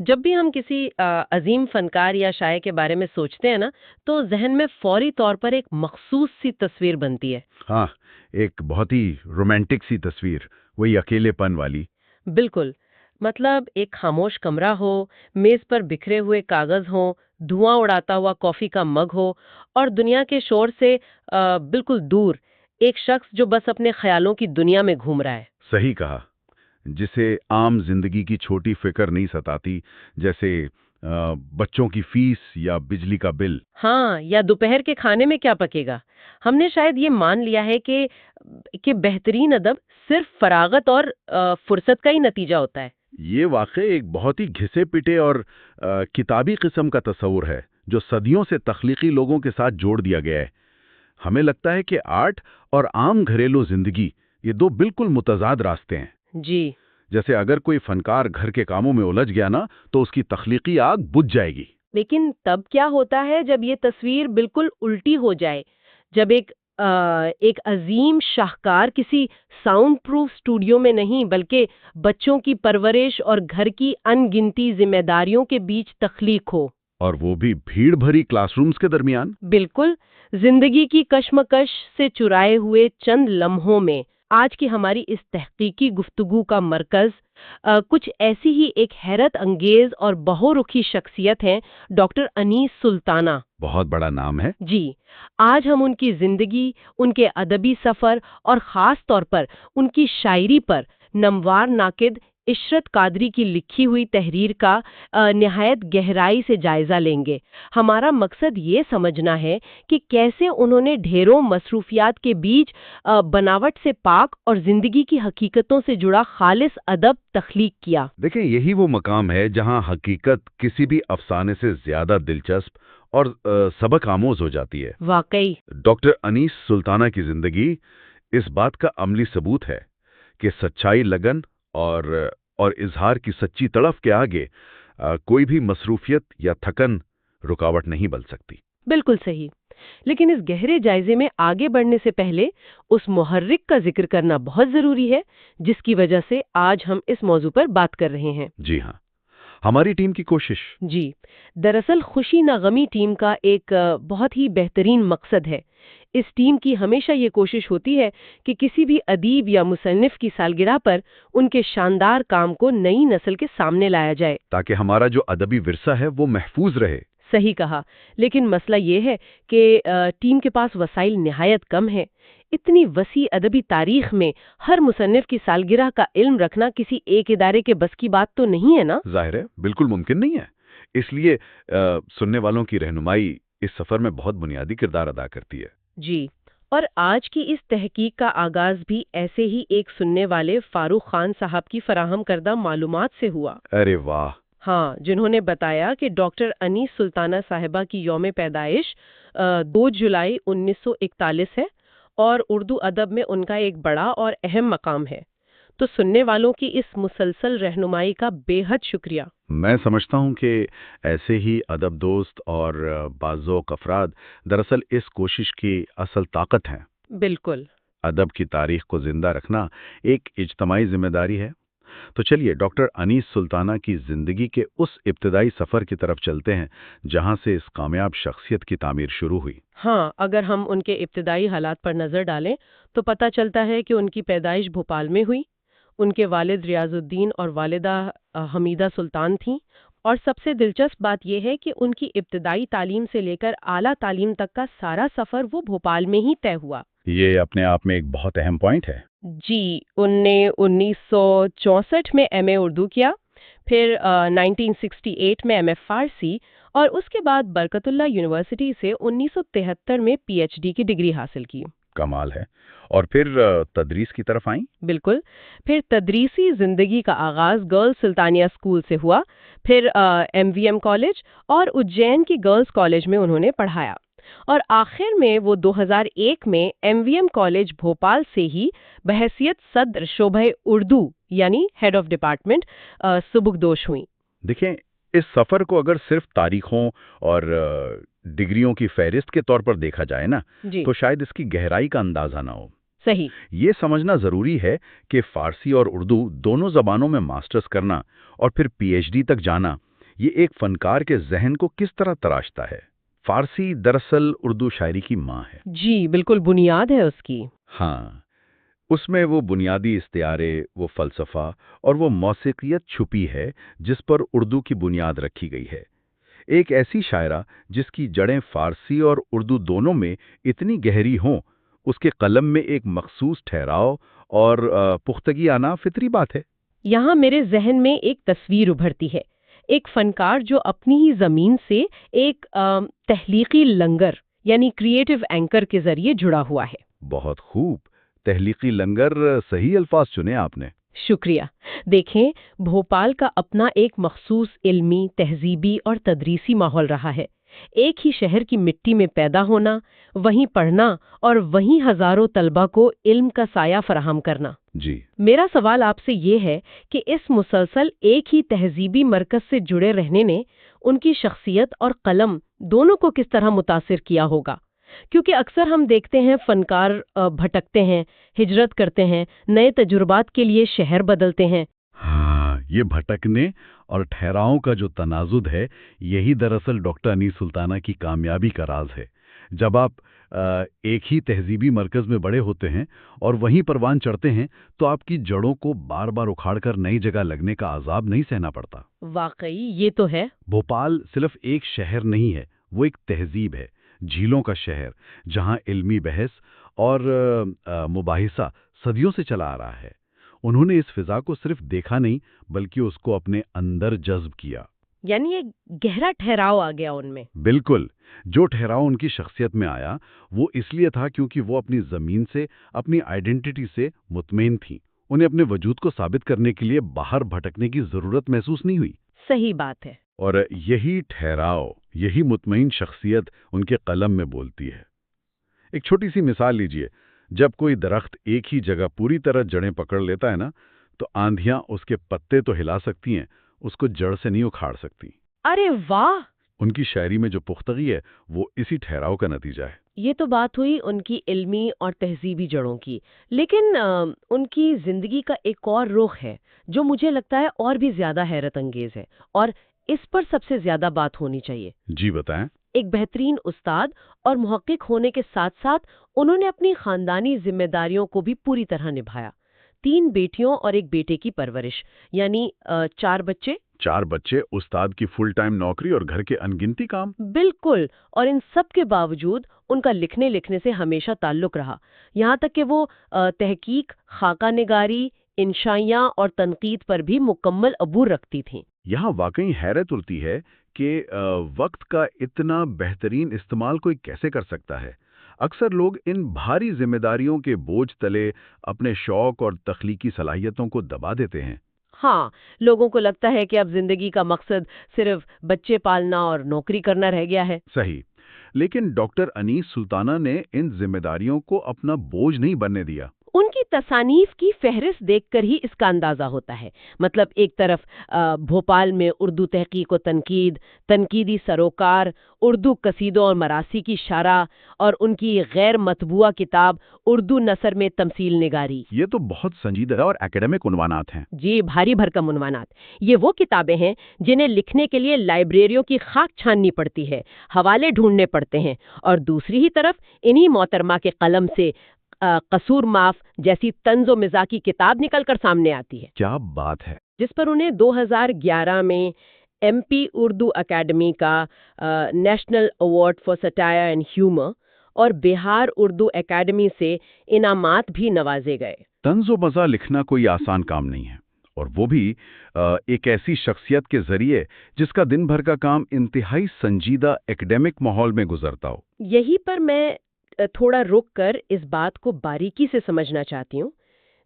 جب بھی ہم کسی عظیم فنکار یا شاعر کے بارے میں سوچتے ہیں نا تو ذہن میں فوری طور پر ایک مخصوص سی تصویر بنتی ہے۔ ہاں، ایک بہت ہی رومانٹک سی تصویر، وہی اکیلے پن والی۔ بالکل، مطلب ایک خاموش کمرہ ہو، میز پر بکھرے ہوئے کاغذ ہوں، دھواں اڑاتا ہوا کافی کا مگ ہو، اور دنیا کے شور سے بالکل دور ایک شخص جو بس اپنے خیالوں کی دنیا میں گھوم رہا ہے۔ صحیح کہا، جسے عام زندگی کی چھوٹی فکر نہیں ستاتی، جیسے بچوں کی فیس یا بجلی کا بل۔ ہاں، یا دوپہر کے کھانے میں کیا پکے گا۔ ہم نے شاید یہ مان لیا ہے کہ بہترین ادب صرف فراغت اور فرصت کا ہی نتیجہ ہوتا ہے۔ یہ واقعی ایک بہت ہی گھسے پٹے اور کتابی قسم کا تصور ہے جو صدیوں سے تخلیقی لوگوں کے ساتھ جوڑ دیا گیا ہے۔ ہمیں لگتا ہے کہ آرٹ اور عام گھریلو زندگی یہ دو بالکل متضاد راستے ہیں۔ جی، جیسے اگر کوئی فنکار گھر کے کاموں میں الجھ گیا نا تو اس کی تخلیقی آگ بجھ جائے گی۔ لیکن تب کیا ہوتا ہے جب یہ تصویر بالکل الٹی ہو جائے، جب ایک عظیم شاہکار کسی ساؤنڈ پروف اسٹوڈیو میں نہیں بلکہ بچوں کی پرورش اور گھر کی ان گنتی ذمہ داریوں کے بیچ تخلیق ہو۔ اور وہ بھی بھیڑ بھری کلاس رومز کے درمیان۔ بالکل، زندگی کی کشمکش سے چرائے ہوئے چند لمحوں میں۔ آج کی ہماری اس تحقیقی گفتگو کا مرکز کچھ ایسی ہی ایک حیرت انگیز اور بہو رخی شخصیت ہیں، ڈاکٹر انیس سلطانہ۔ بہت بڑا نام ہے۔ جی، آج ہم ان کی زندگی، ان کے ادبی سفر اور خاص طور پر ان کی شاعری پر نموار ناقد عشرت قادری کی لکھی ہوئی تحریر کا نہایت گہرائی سے جائزہ لیں گے۔ ہمارا مقصد یہ سمجھنا ہے کہ کیسے انہوں نے ڈھیروں مصروفیات کے بیچ بناوٹ سے پاک اور زندگی کی حقیقتوں سے جڑا خالص ادب تخلیق کیا۔ دیکھیں، یہی وہ مقام ہے جہاں حقیقت کسی بھی افسانے سے زیادہ دلچسپ اور سبق آموز ہو جاتی ہے۔ واقعی ڈاکٹر انیس سلطانہ کی زندگی اس بات کا عملی ثبوت ہے کہ سچائی، لگن اور اظہار کی سچی تڑپ کے آگے کوئی بھی مصروفیت یا تھکن رکاوٹ نہیں بن سکتی۔ بالکل صحیح، لیکن اس گہرے جائزے میں آگے بڑھنے سے پہلے اس محرک کا ذکر کرنا بہت ضروری ہے جس کی وجہ سے آج ہم اس موضوع پر بات کر رہے ہیں۔ جی ہاں، ہماری ٹیم کی کوشش۔ جی، دراصل خوشی نہ غمی ٹیم کا ایک بہت ہی بہترین مقصد ہے۔ اس ٹیم کی ہمیشہ یہ کوشش ہوتی ہے کہ کسی بھی ادیب یا مصنف کی سالگرہ پر ان کے شاندار کام کو نئی نسل کے سامنے لایا جائے، تاکہ ہمارا جو ادبی ورثہ ہے وہ محفوظ رہے۔ صحیح کہا، لیکن مسئلہ یہ ہے کہ ٹیم کے پاس وسائل نہایت کم ہے۔ اتنی وسیع ادبی تاریخ میں ہر مصنف کی سالگرہ کا علم رکھنا کسی ایک ادارے کے بس کی بات تو نہیں ہے نا؟ ظاہر ہے، بالکل ممکن نہیں ہے۔ اس لیے سننے والوں کی رہنمائی اس سفر میں بہت بنیادی کردار ادا کرتی ہے۔ جی، اور آج کی اس تحقیق کا آغاز بھی ایسے ہی ایک سننے والے فاروق خان صاحب کی فراہم کردہ معلومات سے ہوا۔ ارے واہ! ہاں، جنہوں نے بتایا کہ ڈاکٹر انیس سلطانہ صاحبہ کی یوم پیدائش 2 جولائی 1941 ہے اور اردو ادب میں ان کا ایک بڑا اور اہم مقام ہے۔ تو سننے والوں کی اس مسلسل رہنمائی کا بے حد شکریہ۔ میں سمجھتا ہوں کہ ایسے ہی ادب دوست اور باذوق افراد دراصل اس کوشش کی اصل طاقت ہیں۔ بالکل۔ ادب کی تاریخ کو زندہ رکھنا ایک اجتماعی ذمہ داری ہے۔ تو چلیے ڈاکٹر انیس سلطانہ کی زندگی کے اس ابتدائی سفر کی طرف چلتے ہیں جہاں سے اس کامیاب شخصیت کی تعمیر شروع ہوئی۔ ہاں، اگر ہم ان کے ابتدائی حالات پر نظر ڈالیں تو پتہ چلتا ہے کہ ان کی پیدائش بھوپال میں ہوئی۔ ان کے والد ریاض الدین اور والدہ حمیدہ سلطان تھیں، اور سب سے دلچسپ بات یہ ہے کہ ان کی ابتدائی تعلیم سے لے کر اعلیٰ تعلیم تک کا سارا سفر وہ بھوپال میں ہی طے ہوا۔ یہ اپنے آپ میں ایک بہت اہم پوائنٹ ہے۔ جی، ان نے 1964 میں ایم اے اردو کیا، پھر 1968 میں ایم اے فارسی، اور اس کے بعد برکت اللہ یونیورسٹی سے 1973 میں پی ایچ ڈی کی ڈگری حاصل کی۔ کمال ہے۔ اور پھر تدریس کی طرف آئیں؟ بالکل، پھر تدریسی زندگی کا آغاز گرلز سلطانیہ اسکول سے ہوا، پھر ایم وی ایم کالج اور اجین کی گرلز کالج میں انہوں نے پڑھایا، اور آخر میں وہ 2001 میں ایم وی ایم کالج بھوپال سے ہی بحیثیت صدر شعبہ اردو یعنی ہیڈ آف ڈپارٹمنٹ سبکدوش ہوئیں۔ دیکھیں، اس سفر کو اگر صرف تاریخوں اور ڈگریوں کی فہرست کے طور پر دیکھا جائے نا جی، تو شاید اس کی گہرائی کا اندازہ نہ ہو۔ صحیح۔ یہ سمجھنا ضروری ہے کہ فارسی اور اردو دونوں زبانوں میں ماسٹرز کرنا اور پھر پی ایچ ڈی تک جانا یہ ایک فنکار کے ذہن کو کس طرح تراشتا ہے؟ فارسی دراصل اردو شاعری کی ماں ہے۔ جی بالکل بنیاد ہے اس کی۔ ہاں، اس میں وہ بنیادی استعارے، وہ فلسفہ اور وہ موسیقیت چھپی ہے جس پر اردو کی بنیاد رکھی گئی ہے۔ ایک ایسی شاعرہ جس کی جڑیں فارسی اور اردو دونوں میں اتنی گہری ہوں، اس کے قلم میں ایک مخصوص ٹھہراؤ اور پختگی آنا فطری بات ہے۔ یہاں میرے ذہن میں ایک تصویر ابھرتی ہے، ایک فنکار جو اپنی ہی زمین سے ایک تخلیقی لنگر یعنی کریٹو اینکر کے ذریعے جڑا ہوا ہے۔ بہت خوب، تخلیقی لنگر، صحیح الفاظ چنے آپ نے۔ شکریہ۔ دیکھیں، بھوپال کا اپنا ایک مخصوص علمی، تہذیبی اور تدریسی ماحول رہا ہے۔ ایک ہی شہر کی مٹی میں پیدا ہونا، وہیں پڑھنا اور وہیں ہزاروں طلبہ کو علم کا سایہ فراہم کرنا۔ جی، میرا سوال آپ سے یہ ہے کہ اس مسلسل ایک ہی تہذیبی مرکز سے جڑے رہنے نے ان کی شخصیت اور قلم دونوں کو کس طرح متاثر کیا ہوگا؟ کیونکہ اکثر ہم دیکھتے ہیں فنکار بھٹکتے ہیں، ہجرت کرتے ہیں، نئے تجربات کے لیے شہر بدلتے ہیں۔ ہاں، یہ بھٹکنے اور ٹھہراؤں کا جو تنازع ہے، یہی دراصل ڈاکٹر انیس سلطانہ کی کامیابی کا راز ہے۔ جب آپ ایک ہی تہذیبی مرکز میں بڑے ہوتے ہیں اور وہیں پروان چڑھتے ہیں تو آپ کی جڑوں کو بار بار اکھاڑ کر نئی جگہ لگنے کا عذاب نہیں سہنا پڑتا۔ واقعی یہ تو ہے۔ بھوپال صرف ایک شہر نہیں ہے، وہ ایک تہذیب ہے، جھیلوں کا شہر، جہاں علمی بحث اور مباحثہ صدیوں سے چلا آ رہا ہے۔ انہوں نے اس فضا کو صرف دیکھا نہیں بلکہ اس کو اپنے اندر جذب کیا۔ یعنی ایک گہرا ٹھہراؤ آ گیا ان میں۔ بالکل، جو ٹھہراؤ ان کی شخصیت میں آیا وہ اس لیے تھا کیونکہ وہ اپنی زمین سے، اپنی آئیڈینٹی سے مطمئن تھیں۔ انہیں اپنے وجود کو ثابت کرنے کے لیے باہر بھٹکنے کی ضرورت محسوس نہیں ہوئی۔ صحیح بات ہے۔ اور یہی ٹھہراؤ، یہی مطمئن شخصیت ان کے قلم میں بولتی ہے۔ ایک چھوٹی سی مثال لیجئے، جب کوئی درخت ایک ہی جگہ پوری طرح جڑیں پکڑ لیتا ہے نا، تو آندھیاں اس کے پتے تو ہلا سکتی ہیں، اس کو جڑ سے نہیں اکھاڑ سکتی۔ ارے واہ! ان کی شاعری میں جو پختگی ہے وہ اسی ٹھہراؤ کا نتیجہ ہے۔ یہ تو بات ہوئی ان کی علمی اور تہذیبی جڑوں کی، لیکن ان کی زندگی کا ایک اور رخ ہے جو مجھے لگتا ہے اور بھی زیادہ حیرت انگیز ہے، اور اس پر سب سے زیادہ بات ہونی چاہیے۔ جی بتائیں۔ ایک بہترین استاد اور محقق ہونے کے ساتھ ساتھ انہوں نے اپنی خاندانی ذمہ داریوں کو بھی پوری طرح نبھایا۔ 3 بیٹیوں اور ایک بیٹے کی پرورش، یعنی 4 بچے۔ 4 بچے، استاد کی فل ٹائم نوکری اور گھر کے انگنتی کام۔ بالکل، اور ان سب کے باوجود ان کا لکھنے سے ہمیشہ تعلق رہا، یہاں تک کہ وہ تحقیق، خاکہ نگاری، انشائیاں اور تنقید پر بھی مکمل عبور رکھتی تھیں۔ یہاں واقعی حیرت ہوتی ہے کہ وقت کا اتنا بہترین استعمال کوئی کیسے کر سکتا ہے۔ اکثر لوگ ان بھاری ذمہ داریوں کے بوجھ تلے اپنے شوق اور تخلیقی صلاحیتوں کو دبا دیتے ہیں۔ ہاں، لوگوں کو لگتا ہے کہ اب زندگی کا مقصد صرف بچے پالنا اور نوکری کرنا رہ گیا ہے۔ صحیح، لیکن ڈاکٹر انیس سلطانہ نے ان ذمہ داریوں کو اپنا بوجھ نہیں بننے دیا۔ ان کی تصانیف کی فہرست دیکھ کر ہی اس کا اندازہ ہوتا ہے۔ مطلب ایک طرف بھوپال میں اردو تحقیق و تنقید، تنقیدی سروکار، اردو قصیدوں اور مراثی کی شرح، اور ان کی غیر مطبوعہ کتاب اردو نثر میں تمثیل نگاری۔ یہ تو بہت سنجیدہ اور اکیڈمک عنوانات ہیں۔ جی، بھاری بھرکم عنوانات۔ یہ وہ کتابیں ہیں جنہیں لکھنے کے لیے لائبریریوں کی خاک چھاننی پڑتی ہے، حوالے ڈھونڈنے پڑتے ہیں، اور دوسری ہی طرف انہی محترمہ کے قلم سے قصور معاف جیسی طنز و مزاح کی کتاب نکل کر سامنے آتی ہے۔ کیا بات ہے! جس پر انہیں 2011 میں ایم پی اردو اکیڈمی کا national award for satire and humour اور بہار اردو اکیڈمی سے انعامات بھی نوازے گئے۔ طنز و مزاح لکھنا کوئی آسان کام نہیں ہے، اور وہ بھی ایک ایسی شخصیت کے ذریعے جس کا دن بھر کا کام انتہائی سنجیدہ ایکڈیمک ماحول میں گزرتا ہو۔ یہی پر میں تھوڑا رک کر اس بات کو باریکی سے سمجھنا چاہتی ہوں۔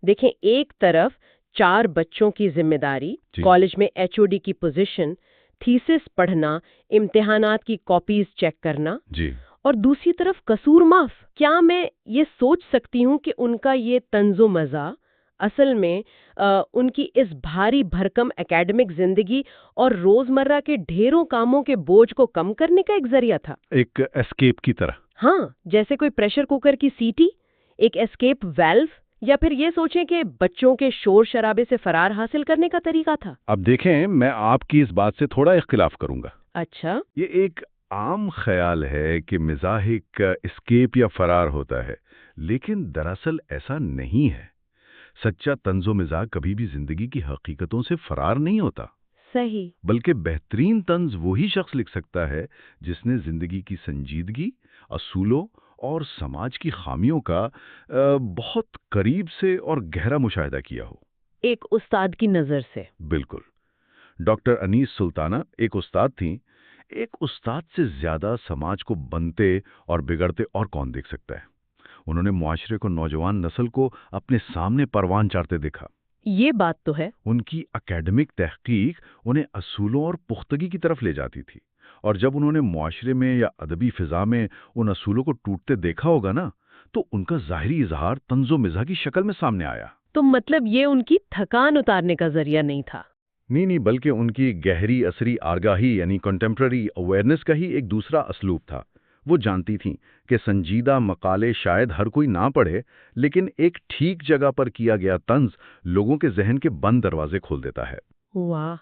دیکھیں، ایک طرف 4 بچوں کی ذمہ داری، کالج میں ایچ او ڈی کی پوزیشن، تھیسس پڑھنا، امتحانات کی کاپیز چیک کرنا، جی، اور دوسری طرف قصور معاف۔ کیا میں یہ سوچ سکتی ہوں کہ ان کا یہ طنز و مزاح اصل میں ان کی اس بھاری بھرکم اکیڈمک زندگی اور روزمرہ کے ڈھیروں کاموں کے بوجھ کو کم کرنے کا ایک ذریعہ تھا؟ ایک اسکیپ کی طرح۔ ہاں، جیسے کوئی پریشر کوکر کی سیٹی، ایک اسکیپ ویلو یا پھر یہ سوچیں کہ بچوں کے شور شرابے سے فرار حاصل کرنے کا طریقہ تھا؟ اب دیکھیں، میں آپ کی اس بات سے تھوڑا اختلاف کروں گا۔ اچھا۔ یہ ایک عام خیال ہے کہ مزاح ایک اسکیپ یا فرار ہوتا ہے، لیکن دراصل ایسا نہیں ہے۔ سچا طنز و مزاح کبھی بھی زندگی کی حقیقتوں سے فرار نہیں ہوتا، صحیح۔ بلکہ بہترین طنز وہی شخص لکھ سکتا ہے جس نے زندگی کی سنجیدگی، اصولوں اور سماج کی خامیوں کا بہت قریب سے اور گہرا مشاہدہ کیا ہو۔ ایک استاد کی نظر سے۔ بالکل۔ ڈاکٹر انیس سلطانہ ایک استاد تھیں۔ ایک استاد سے زیادہ سماج کو بنتے اور بگڑتے اور کون دیکھ سکتا ہے؟ انہوں نے معاشرے کو، نوجوان نسل کو اپنے سامنے پروان چڑھتے دیکھا۔ یہ بات تو ہے۔ ان کی اکیڈمک تحقیق انہیں اصولوں اور پختگی کی طرف لے جاتی تھی، اور جب انہوں نے معاشرے میں یا ادبی فضا میں ان اصولوں کو ٹوٹتے دیکھا ہوگا نا، تو ان کا ظاہری اظہار طنز و مزاح کی شکل میں سامنے آیا۔ تو مطلب یہ ان کی تھکان اتارنے کا ذریعہ نہیں تھا؟ نہیں، بلکہ ان کی گہری عصری آگاہی یعنی کنٹمپرری اویئرنیس کا ہی ایک دوسرا اسلوب تھا۔ وہ جانتی تھیں کہ سنجیدہ مقالے شاید ہر کوئی نہ پڑھے، لیکن ایک ٹھیک جگہ پر کیا گیا طنز لوگوں کے ذہن کے بند دروازے کھول دیتا ہے۔ واہ!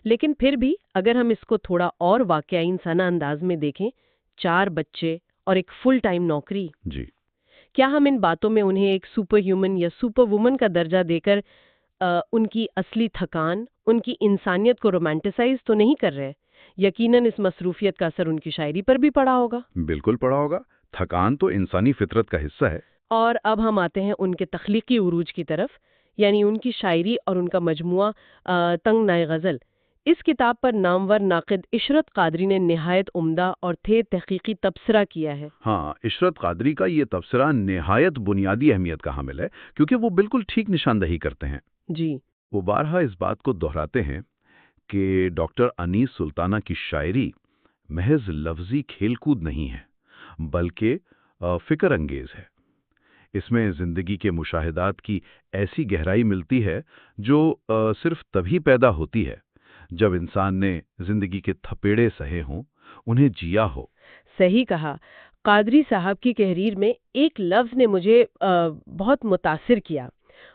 لیکن پھر بھی اگر ہم اس کو تھوڑا اور واقعی انسانہ انداز میں دیکھیں، 4 بچے اور ایک فل ٹائم نوکری، جی، کیا ہم ان باتوں میں انہیں ایک سپر ہیومن یا سپر وومن کا درجہ دے کر ان کی اصلی تھکان، ان کی انسانیت کو رومانٹیسائز تو نہیں کر رہے؟ یقیناً اس مصروفیت کا اثر ان کی شاعری پر بھی پڑا ہوگا۔ بالکل پڑا ہوگا۔ تھکان تو انسانی فطرت کا حصہ ہے۔ اور اب ہم آتے ہیں ان کے تخلیقی عروج کی طرف، یعنی ان کی شاعری اور ان کا مجموعہ تنگنائے غزل۔ اس کتاب پر نامور ناقد عشرت قادری نے نہایت عمدہ اور تحقیقی تبصرہ کیا ہے۔ ہاں، عشرت قادری کا یہ تبصرہ نہایت بنیادی اہمیت کا حامل ہے، کیونکہ وہ بالکل ٹھیک نشاندہی کرتے ہیں۔ جی۔ وہ بارہا اس بات کو دہراتے ہیں کہ ڈاکٹر انیس سلطانہ کی شاعری محض لفظی کھیل کود نہیں ہے، بلکہ فکر انگیز ہے۔ اس میں زندگی کے مشاہدات کی ایسی گہرائی ملتی ہے جو صرف تبھی پیدا ہوتی ہے جب انسان نے زندگی کے تھپیڑے سہے ہوں، انہیں جیا ہو۔ صحیح کہا۔ قادری صاحب کی تحریر میں ایک لفظ نے مجھے بہت متاثر کیا۔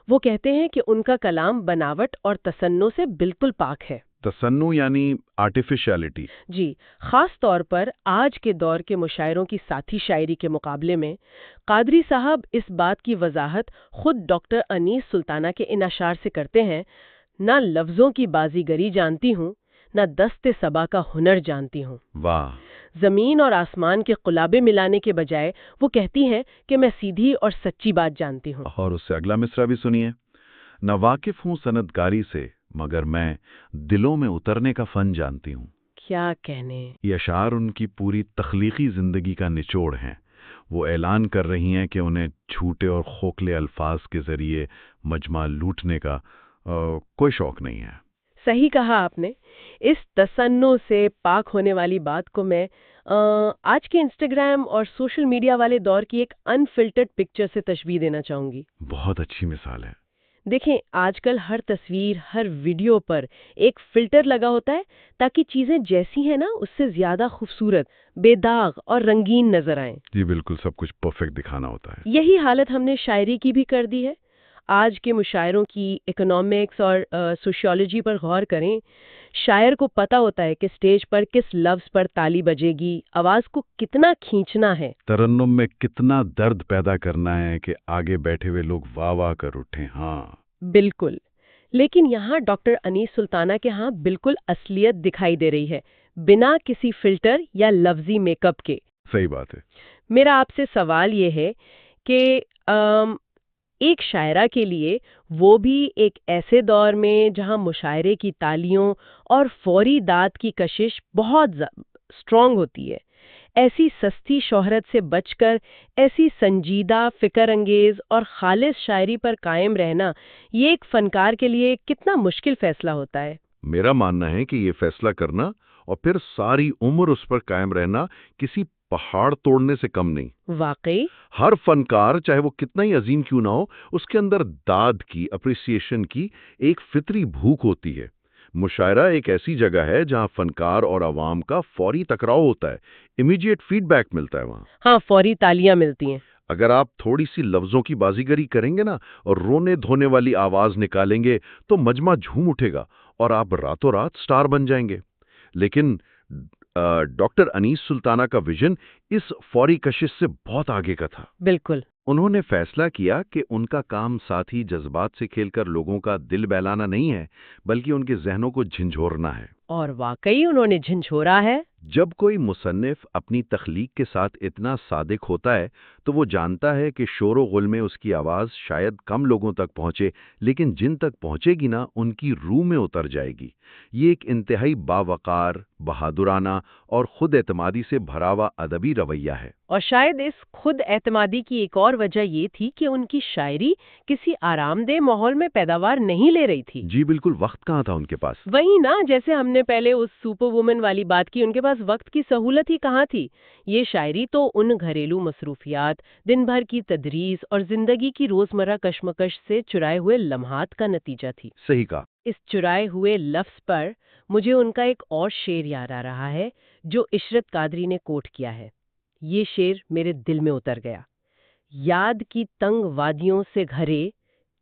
وہ کہتے ہیں کہ ان کا کلام بناوٹ اور تصنع سے بالکل پاک ہے۔ تصنع یعنی آرٹیفیشیلٹی۔ جی، خاص طور پر آج کے دور کے مشاعروں کی ساتھی شاعری کے مقابلے میں قادری صاحب اس بات کی وضاحت خود ڈاکٹر انیس سلطانہ کے ان اشعار سے کرتے ہیں: نہ لفظوں کی بازیگری جانتی ہوں، نہ دست صبا کا ہنر جانتی ہوں۔ واہ! زمین اور آسمان کے قلابے ملانے کے بجائے وہ کہتی ہیں کہ میں سیدھی اور سچی بات جانتی ہوں۔ اور اس سے اگلا مصرع بھی سنیے: نہ واقف ہوں صنعتکاری سے، مگر میں دلوں میں اترنے کا فن جانتی ہوں۔ کیا کہنے! یہ اشعار ان کی پوری تخلیقی زندگی کا نچوڑ ہیں۔ وہ اعلان کر رہی ہیں کہ انہیں جھوٹے اور کھوکھلے الفاظ کے ذریعے مجمع لوٹنے کا کوئی شوق نہیں ہے۔ صحیح کہا آپ نے۔ اس تصنع سے پاک ہونے والی بات کو میں آج کے انسٹاگرام اور سوشل میڈیا والے دور کی ایک انفلٹرڈ پکچر سے تشبیہ دینا چاہوں گی۔ بہت اچھی مثال ہے۔ دیکھیں، آج کل ہر تصویر، ہر ویڈیو پر ایک فلٹر لگا ہوتا ہے تاکہ چیزیں جیسی ہیں نا اس سے زیادہ خوبصورت، بے داغ اور رنگین نظر آئیں۔ جی بالکل، سب کچھ پرفیکٹ دکھانا ہوتا ہے۔ یہی حالت ہم نے شاعری کی بھی کر دی ہے۔ آج کے مشاعروں کی اکنامکس اور سوشیولوجی پر غور کریں۔ شاعر کو پتہ ہوتا ہے کہ سٹیج پر کس لفظ پر تالی بجے گی، آواز کو کتنا کھینچنا ہے، ترنم میں کتنا درد پیدا کرنا ہے کہ آگے بیٹھے ہوئے لوگ واہ واہ کر اٹھیں۔ ہاں بالکل۔ لیکن یہاں ڈاکٹر انیس سلطانہ کے ہاں بالکل اصلیت دکھائی دے رہی ہے، بنا کسی فلٹر یا لفظی میک اپ کے۔ صحیح بات ہے۔ میرا آپ سے سوال یہ ہے کہ ایک شاعرہ کے لیے، وہ بھی ایک ایسے دور میں جہاں مشاعرے کی تالیوں اور فوری داد کی کشش بہت اسٹرانگ ہوتی ہے، ایسی سستی شہرت سے بچ کر ایسی سنجیدہ، فکر انگیز اور خالص شاعری پر قائم رہنا، یہ ایک فنکار کے لیے کتنا مشکل فیصلہ ہوتا ہے؟ میرا ماننا ہے کہ یہ فیصلہ کرنا اور پھر ساری عمر اس پر قائم رہنا کسی پہاڑ توڑنے سے کم نہیں۔ واقعی؟ ہر فنکار چاہے وہ کتنا ہی عظیم کیوں نہ ہو، اس کے اندر داد کی، اپریسیشن کی ایک فطری بھوک ہوتی ہے۔ مشاعرہ ایک ایسی جگہ ہے جہاں فنکار اور عوام کا فوری ٹکراؤ ہوتا ہے، امیڈیٹ فیڈ بیک ملتا ہے وہاں۔ ہاں، فوری تالیاں ملتی ہیں۔ اگر آپ تھوڑی سی لفظوں کی بازیگری کریں گے نا اور رونے دھونے والی آواز نکالیں گے تو مجمع جھوم اٹھے گا اور آپ راتوں رات سٹار بن جائیں گے۔ لیکن ڈاکٹر انیس سلطانہ کا ویژن اس فوری کشش سے بہت آگے کا تھا۔ بالکل۔ انہوں نے فیصلہ کیا کہ ان کا کام ساتھی جذبات سے کھیل کر لوگوں کا دل بہلانا نہیں ہے، بلکہ ان کے ذہنوں کو جھنجھوڑنا ہے۔ اور واقعی انہوں نے جھنجھوڑا ہے۔ جب کوئی مصنف اپنی تخلیق کے ساتھ اتنا صادق ہوتا ہے تو وہ جانتا ہے کہ شور و غل میں اس کی آواز شاید کم لوگوں تک پہنچے، لیکن جن تک پہنچے گی نا ان کی روح میں اتر جائے گی۔ یہ ایک انتہائی باوقار، بہادرانہ اور خود اعتمادی سے بھرا ہوا ادبی رویہ ہے۔ اور شاید اس خود اعتمادی کی ایک اور وجہ یہ تھی کہ ان کی شاعری کسی آرام دہ ماحول میں پیداوار نہیں لے رہی تھی۔ جی بالکل، وقت کہاں تھا ان کے پاس؟ وہی نا، جیسے ہم نے پہلے اس سپر وومن والی بات کی، ان کے پاس وقت کی سہولت ہی کہاں تھی۔ یہ شاعری تو ان گھریلو مصروفیات، دن بھر کی تدریس اور زندگی کی روزمرہ کشمکش سے چرائے ہوئے لمحات کا نتیجہ تھی۔ صحیح کہا۔ اس چرائے ہوئے لفظ پر مجھے ان کا ایک اور شعر یاد آ رہا ہے جو عشرت قادری نے کوٹ کیا ہے۔ یہ شعر میرے دل میں اتر گیا۔ یاد کی تنگ وادیوں سے گھرے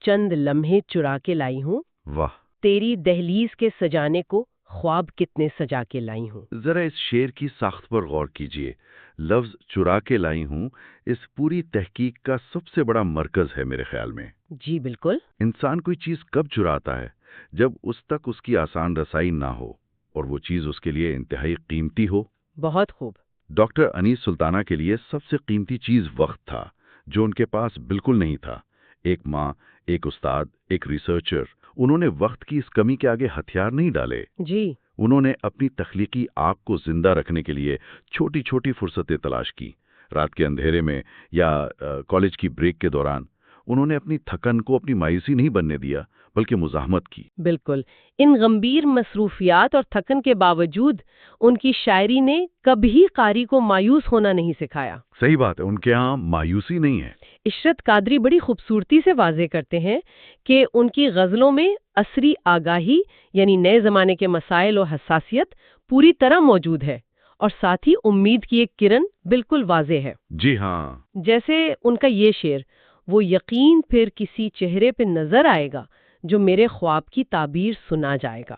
چند لمحے چرا کے لائی ہوں، واہ! تیری دہلیز کے سجانے کو خواب کتنے سجا کے لائی ہوں۔ ذرا اس شعر کی ساخت پر غور کیجئے۔ لفظ چرا کے لائی ہوں اس پوری تحقیق کا سب سے بڑا مرکز ہے میرے خیال میں۔ جی بالکل۔ انسان کوئی چیز کب چراتا ہے؟ جب اس تک اس کی آسان رسائی نہ ہو اور وہ چیز اس کے لیے انتہائی قیمتی ہو۔ بہت خوب۔ ڈاکٹر انیس سلطانہ کے لیے سب سے قیمتی چیز وقت تھا، جو ان کے پاس بالکل نہیں تھا۔ ایک ماں، ایک استاد، ایک ریسرچر، انہوں نے وقت کی اس کمی کے آگے ہتھیار نہیں ڈالے۔ جی۔ انہوں نے اپنی تخلیقی آگ کو زندہ رکھنے کے لیے چھوٹی چھوٹی فرصتیں تلاش کی۔ رات کے اندھیرے میں یا کالج کی بریک کے دوران انہوں نے اپنی تھکن کو اپنی مایوسی نہیں بننے دیا، بلکہ مزاحمت کی۔ بالکل۔ ان غمگیر مصروفیات اور تھکن کے باوجود ان کی شاعری نے کبھی قاری کو مایوس ہونا نہیں سکھایا۔ صحیح بات ہے، ان کے ہاں مایوسی نہیں ہے۔ عشرت قادری بڑی خوبصورتی سے واضح کرتے ہیں کہ ان کی غزلوں میں عصری آگاہی یعنی نئے زمانے کے مسائل و حساسیت پوری طرح موجود ہے، اور ساتھ ہی امید کی ایک کرن بالکل واضح ہے۔ جی ہاں۔ جیسے ان کا یہ شعر، وہ یقین پھر کسی چہرے پہ نظر آئے گا جو میرے خواب کی تعبیر سنا جائے گا۔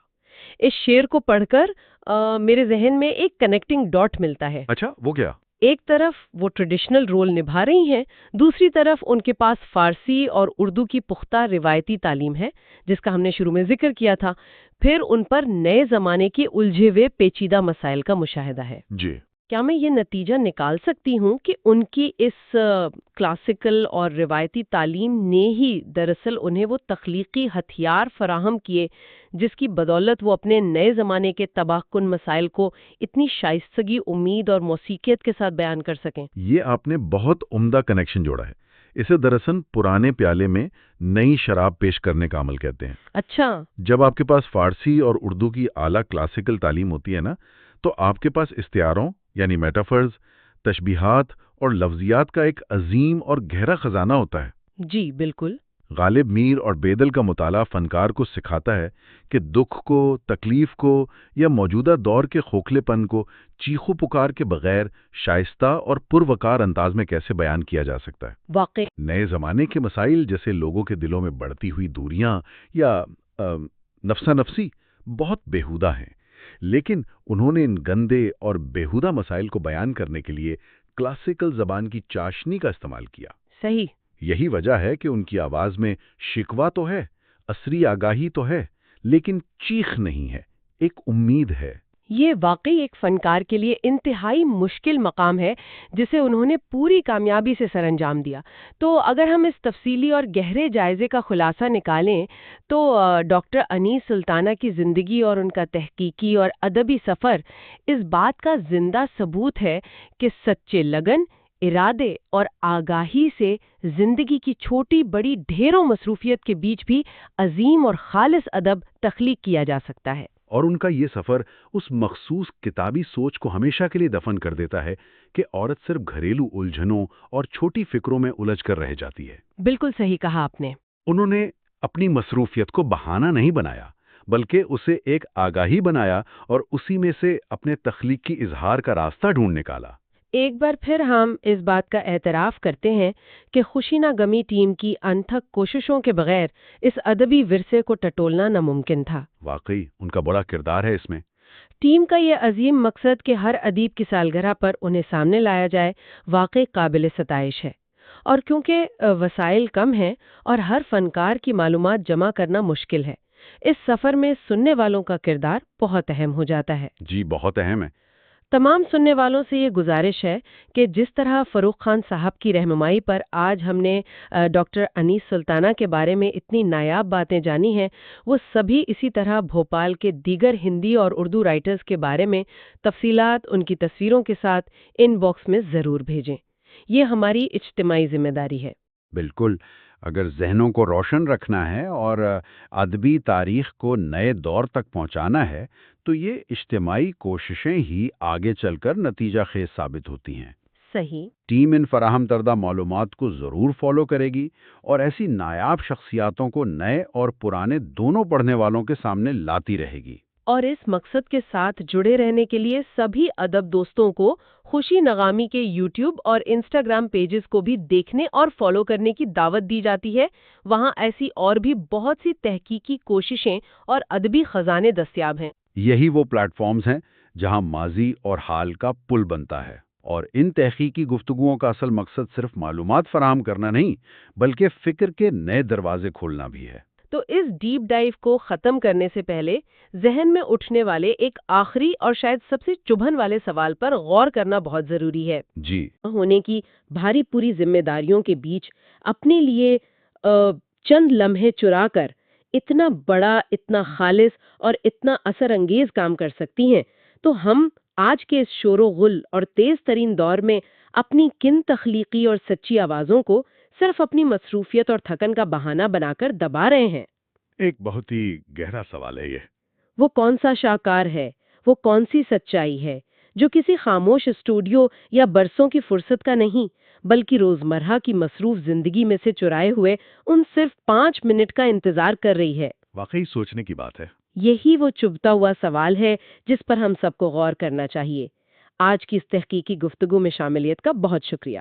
اس شعر کو پڑھ کر میرے ذہن میں ایک کنیکٹنگ ڈاٹ ملتا ہے۔ اچھا، وہ کیا؟ ایک طرف وہ ٹریڈیشنل رول نبھا رہی ہیں، دوسری طرف ان کے پاس فارسی اور اردو کی پختہ روایتی تعلیم ہے، جس کا ہم نے شروع میں ذکر کیا تھا۔ پھر ان پر نئے زمانے کے الجھے ہوئے پیچیدہ مسائل کا مشاہدہ ہے۔ جی۔ کیا میں یہ نتیجہ نکال سکتی ہوں کہ ان کی اس کلاسیکل اور روایتی تعلیم نے ہی دراصل انہیں وہ تخلیقی ہتھیار فراہم کیے جس کی بدولت وہ اپنے نئے زمانے کے تباہ کن مسائل کو اتنی شائستگی، امید اور موسیقیت کے ساتھ بیان کر سکیں؟ یہ آپ نے بہت عمدہ کنیکشن جوڑا ہے۔ اسے دراصل پرانے پیالے میں نئی شراب پیش کرنے کا عمل کہتے ہیں۔ اچھا۔ جب آپ کے پاس فارسی اور اردو کی اعلیٰ کلاسیکل تعلیم ہوتی ہے نا، تو آپ کے پاس استعاروں یعنی میٹافرز، تشبیہات اور لفظیات کا ایک عظیم اور گہرا خزانہ ہوتا ہے۔ جی بالکل۔ غالب میر اور بیدل کا مطالعہ فنکار کو سکھاتا ہے کہ دکھ کو، تکلیف کو یا موجودہ دور کے کھوکھلے پن کو چیخو پکار کے بغیر شائستہ اور پروقار انداز میں کیسے بیان کیا جا سکتا ہے۔ واقعی۔ نئے زمانے کے مسائل جیسے لوگوں کے دلوں میں بڑھتی ہوئی دوریاں یا نفسا نفسی بہت بیہودہ ہیں، لیکن انہوں نے ان گندے اور بیہودہ مسائل کو بیان کرنے کے لیے کلاسیکل زبان کی چاشنی کا استعمال کیا۔ صحیح۔ یہی وجہ ہے کہ ان کی آواز میں شکوہ تو ہے، عصری آگاہی تو ہے، لیکن چیخ نہیں ہے، ایک امید ہے۔ یہ واقعی ایک فنکار کے لیے انتہائی مشکل مقام ہے جسے انہوں نے پوری کامیابی سے سر انجام دیا۔ تو اگر ہم اس تفصیلی اور گہرے جائزے کا خلاصہ نکالیں تو ڈاکٹر انیس سلطانہ کی زندگی اور ان کا تحقیقی اور ادبی سفر اس بات کا زندہ ثبوت ہے کہ سچے لگن، ارادے اور آگاہی سے زندگی کی چھوٹی بڑی ڈھیروں مصروفیت کے بیچ بھی عظیم اور خالص ادب تخلیق کیا جا سکتا ہے۔ اور ان کا یہ سفر اس مخصوص کتابی سوچ کو ہمیشہ کے لیے دفن کر دیتا ہے کہ عورت صرف گھریلو الجھنوں اور چھوٹی فکروں میں الجھ کر رہ جاتی ہے۔ بالکل صحیح کہا آپ نے۔ انہوں نے اپنی مصروفیت کو بہانہ نہیں بنایا، بلکہ اسے ایک آگاہی بنایا اور اسی میں سے اپنے تخلیقی اظہار کا راستہ ڈھونڈ نکالا۔ ایک بار پھر ہم اس بات کا اعتراف کرتے ہیں کہ خوشینہ غمی ٹیم کی انتھک کوششوں کے بغیر اس ادبی ورثے کو ٹٹولنا ناممکن تھا۔ واقعی ان کا بڑا کردار ہے اس میں۔ ٹیم کا یہ عظیم مقصد کہ ہر ادیب کی سالگرہ پر انہیں سامنے لایا جائے واقعی قابل ستائش ہے، اور کیونکہ وسائل کم ہیں اور ہر فنکار کی معلومات جمع کرنا مشکل ہے، اس سفر میں سننے والوں کا کردار بہت اہم ہو جاتا ہے۔ جی بہت اہم ہے۔ تمام سننے والوں سے یہ گزارش ہے کہ جس طرح فروخ خان صاحب کی رہنمائی پر آج ہم نے ڈاکٹر انیس سلطانہ کے بارے میں اتنی نایاب باتیں جانی ہیں، وہ سبھی اسی طرح بھوپال کے دیگر ہندی اور اردو رائٹرز کے بارے میں تفصیلات ان کی تصویروں کے ساتھ ان باکس میں ضرور بھیجیں۔ یہ ہماری اجتماعی ذمہ داری ہے۔ بالکل، اگر ذہنوں کو روشن رکھنا ہے اور ادبی تاریخ کو نئے دور تک پہنچانا ہے تو یہ اجتماعی کوششیں ہی آگے چل کر نتیجہ خیز ثابت ہوتی ہیں۔ صحیح۔ ٹیم ان فراہم کردہ معلومات کو ضرور فالو کرے گی اور ایسی نایاب شخصیاتوں کو نئے اور پرانے دونوں پڑھنے والوں کے سامنے لاتی رہے گی۔ اور اس مقصد کے ساتھ جڑے رہنے کے لیے سبھی ادب دوستوں کو خوشی نغامی کے یوٹیوب اور انسٹاگرام پیجز کو بھی دیکھنے اور فالو کرنے کی دعوت دی جاتی ہے۔ وہاں ایسی اور بھی بہت سی تحقیقی کوششیں اور ادبی خزانے دستیاب ہیں۔ یہی وہ پلیٹ فارمز ہیں جہاں ماضی اور حال کا پل بنتا ہے، اور ان تحقیقی گفتگوؤں کا اصل مقصد صرف معلومات فراہم کرنا نہیں بلکہ فکر کے نئے دروازے کھولنا بھی ہے۔ تو اس ڈیپ ڈائیو کو ختم کرنے سے پہلے ذہن میں اٹھنے والے ایک آخری اور شاید سب سے چبھن والے سوال پر غور کرنا بہت ضروری ہے۔ جی ہونے کی بھاری پوری ذمہ داریوں کے بیچ اپنے لیے چند لمحے چرا کر اتنا بڑا، اتنا خالص اور اتنا اثر انگیز کام کر سکتی ہیں، تو ہم آج کے اس شور و غل اور تیز ترین دور میں اپنی کن تخلیقی اور سچی آوازوں کو صرف اپنی مصروفیت اور تھکن کا بہانہ بنا کر دبا رہے ہیں؟ ایک بہت ہی گہرا سوال ہے یہ۔ وہ کون سا شاہکار ہے، وہ کون سی سچائی ہے جو کسی خاموش اسٹوڈیو یا برسوں کی فرصت کا نہیں بلکہ روزمرہ کی مصروف زندگی میں سے چرائے ہوئے ان صرف 5 منٹ کا انتظار کر رہی ہے؟ واقعی سوچنے کی بات ہے۔ یہی وہ چبھتا ہوا سوال ہے جس پر ہم سب کو غور کرنا چاہیے۔ آج کی اس تحقیقی گفتگو میں شاملیت کا بہت شکریہ۔